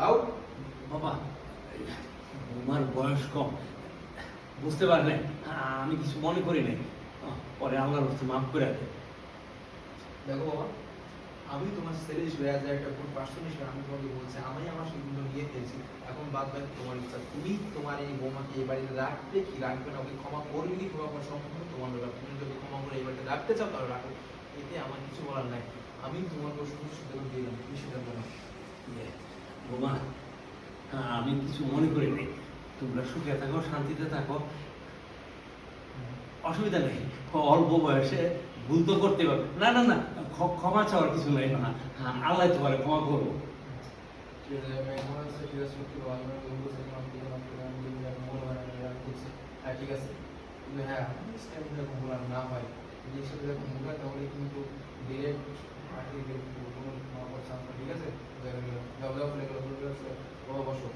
Out. বাবা, তোমার বয়স কম, বুঝতে পারে নাই, আমি কিছু মনে করি নাই, পরে আল্লাহর হস্তে মাফ করে দেয়। দেখো বাবা, আমি তোমার ছেলে হিসেবে অ্যাজ একটা গুড পার্সন হিসেবে আমি তোমাকে বলছি, আমি আমার সিদ্ধান্ত নিয়ে ফেলছি। এখন বাদ বাকি তোমার ইচ্ছা, তুমি তোমার এই বৌমাকে এই বাড়িতে রাখবে কি রাখবে না, ওকে ক্ষমা করবে কি ক্ষমা করা সম্পূর্ণ তোমার ব্যাপার। তুমি যদি ক্ষমা করে এই বাড়িতে রাখতে চাও তাহলে রাখো, এতে আমার কিছু বলার নাই। আমি তোমাকে শুধু সিদ্ধান্ত দিয়ে দিলাম, তুমি সিদ্ধান্ত নাও। বোমা, আমি কিছু মনে করি নাই, তোমরা সুখে থাকো, শান্তিতে থাকো, অসুবিধা নেই। অল্প বয়সে ভুল তো করতে পারবে, না না না, ক্ষমা চাওয়ার কিছু নাই। না, হ্যাঁ, আল্লাহ তোমার ক্ষমা করবো। ঠিক আছে, আমি এখন আছে ঠিক আছে, সত্যি ভালো আমি বলছি তোমার দিকে আমি যদি এখন মনে হয় আমি রাগ করছি। হ্যাঁ ঠিক আছে, কিন্তু হ্যাঁ নেক্সট টাইম যখন বলার না হয়, জিনিসটা যখন মনে হয় তাহলে কিন্তু ডিরেক্ট পাঠিয়ে দেবো, কোনো চান্স না। ঠিক আছে, যাও যাও ফেলে গেলো, বসো।